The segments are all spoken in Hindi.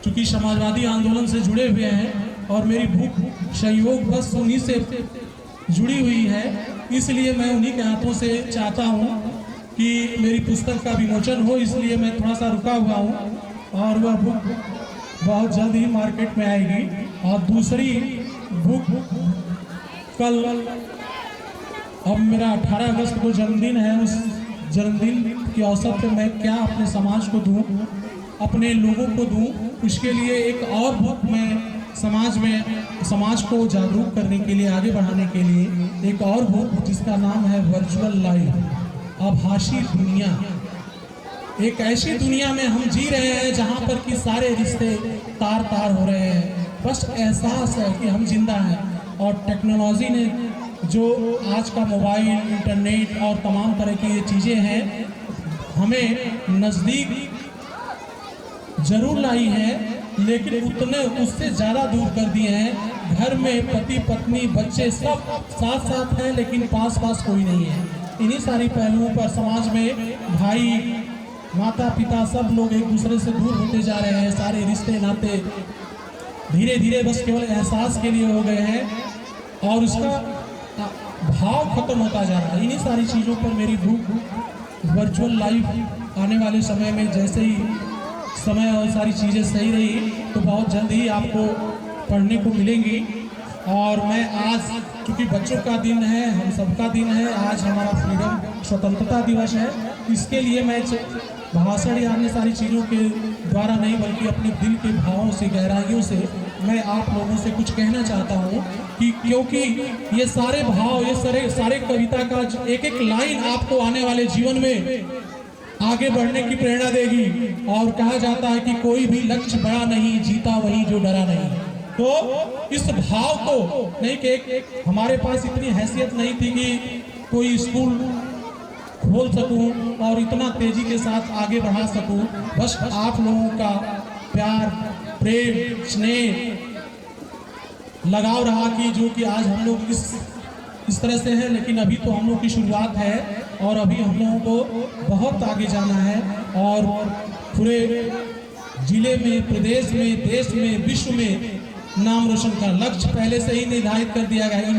चूँकि समाजवादी आंदोलन से जुड़े हुए हैं और मेरी भूख संयोग बस उन्हीं से जुड़ी हुई है, इसलिए मैं उन्हीं के हाथों से चाहता हूँ कि मेरी पुस्तक का विमोचन हो, इसलिए मैं थोड़ा सा रुका हुआ हूँ और वह बुक बहुत जल्द ही मार्केट में आएगी। और दूसरी बुक कल, अब मेरा 18 अगस्त को जन्मदिन है, उस जन्मदिन के अवसर पर मैं क्या अपने समाज को दूं, अपने लोगों को दूं, उसके लिए एक और बुक मैं समाज को जागरूक करने के लिए, आगे बढ़ाने के लिए एक और बुक जिसका नाम है वर्चुअल लाइफ, आभासी दुनिया। एक ऐसी दुनिया में हम जी रहे हैं जहां पर कि सारे रिश्ते तार तार हो रहे हैं, बस एहसास है कि हम जिंदा हैं। और टेक्नोलॉजी ने जो आज का मोबाइल, इंटरनेट और तमाम तरह की ये चीज़ें हैं, हमें नज़दीक जरूर लाई है, लेकिन उतने उससे ज़्यादा दूर कर दिए हैं। घर में पति पत्नी बच्चे सब साथ साथ हैं, लेकिन पास पास कोई नहीं है। इन्हीं सारी पहलुओं पर समाज में भाई, माता पिता सब लोग एक दूसरे से दूर होते जा रहे हैं। सारे रिश्ते नाते धीरे धीरे बस केवल एहसास के लिए हो गए हैं और उसका भाव खत्म होता जा रहा है। इन्हीं सारी चीज़ों पर मेरी बुक वर्चुअल लाइफ आने वाले समय में, जैसे ही समय और सारी चीज़ें सही रही तो बहुत जल्द ही आपको पढ़ने को मिलेंगी। और मैं आज, चूँकि बच्चों का दिन है, हम सबका दिन है, आज हमारा फ्रीडम स्वतंत्रता दिवस है, इसके लिए मैं भाषण या अन्य सारी चीज़ों के द्वारा नहीं बल्कि अपने दिल के भावों से, गहराइयों से मैं आप लोगों से कुछ कहना चाहता हूँ कि क्योंकि ये सारे भाव, ये सारे कविता का एक एक लाइन आपको आने वाले जीवन में आगे बढ़ने की प्रेरणा देगी। और कहा जाता है कि कोई भी लक्ष्य बड़ा नहीं, जीता वही जो डरा नहीं। तो इस भाव को नहीं कि हमारे पास इतनी हैसियत नहीं थी कि कोई स्कूल खोल सकूं और इतना तेजी के साथ आगे बढ़ा सकूं, बस आप लोगों का प्यार, प्रेम, स्नेह, लगाव रहा कि जो कि आज हम लोग इस तरह से हैं। लेकिन अभी तो हम लोग की शुरुआत है और अभी हम लोगों को बहुत आगे जाना है और पूरे जिले में, प्रदेश में, देश में, विश्व में नाम रोशन का लक्ष्य पहले से ही निर्धारित कर दिया गया है।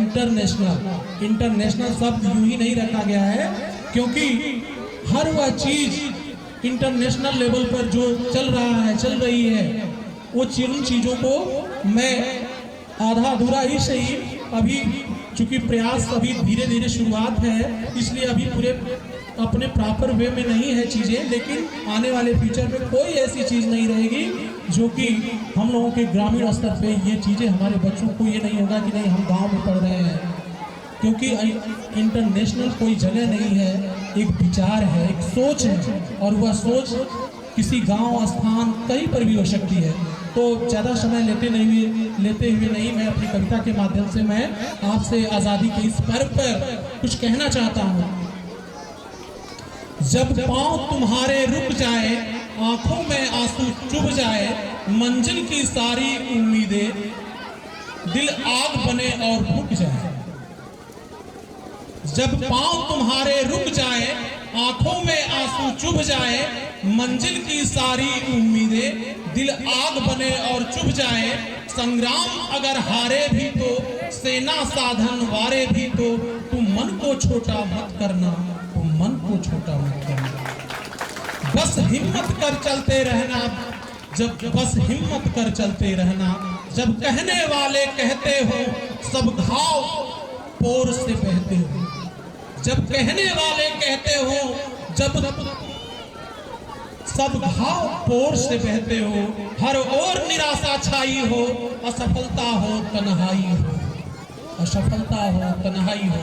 इंटरनेशनल शब्द यूं ही नहीं रखा गया है, क्योंकि हर वह चीज इंटरनेशनल लेवल पर जो चल रहा है, चल रही है, वो उन चीज़ों को मैं आधा अधूरा ही सही, अभी चूँकि प्रयास अभी धीरे धीरे शुरुआत है, इसलिए अभी पूरे अपने प्रॉपर वे में नहीं है चीज़ें। लेकिन आने वाले फ्यूचर में कोई ऐसी चीज़ नहीं रहेगी जो कि हम लोगों के ग्रामीण स्तर पे ये चीज़ें, हमारे बच्चों को ये नहीं होगा कि नहीं हम गांव में पढ़ रहे हैं, क्योंकि इंटरनेशनल कोई जगह नहीं है, एक विचार है, एक सोच है, और वह सोच किसी गांव, स्थान, कहीं पर भी हो सकती है। तो ज़्यादा समय लेते हुए नहीं मैं अपनी कविता के माध्यम से मैं आपसे आज़ादी के इस पर्व पर कुछ कहना चाहता हूँ। जब पाँव तुम्हारे रुक जाए, आंखों में आंसू चुभ जाए, मंजिल की सारी उम्मीदें, दिल आग बने और भुक जाए। जब पाँव तुम्हारे रुक जाए, आंखों में आंसू चुभ जाए, मंजिल की सारी उम्मीदें, दिल आग बने और चुभ जाए। संग्राम अगर हारे भी तो, सेना साधन वारे भी तो, तुम मन को छोटा मत करना, तुम मन को छोटा मत करना। बस हिम्मत कर चलते रहना, बस हिम्मत कर चलते रहना। जब कहने वाले कहते हो, सब घाव पोर से बहते हो। जब कहने वाले कहते हो, जब सब घाव पोर से बहते हो, हर ओर निराशा छाई हो, असफलता हो तन्हाई हो, असफलता हो तन्हाई हो।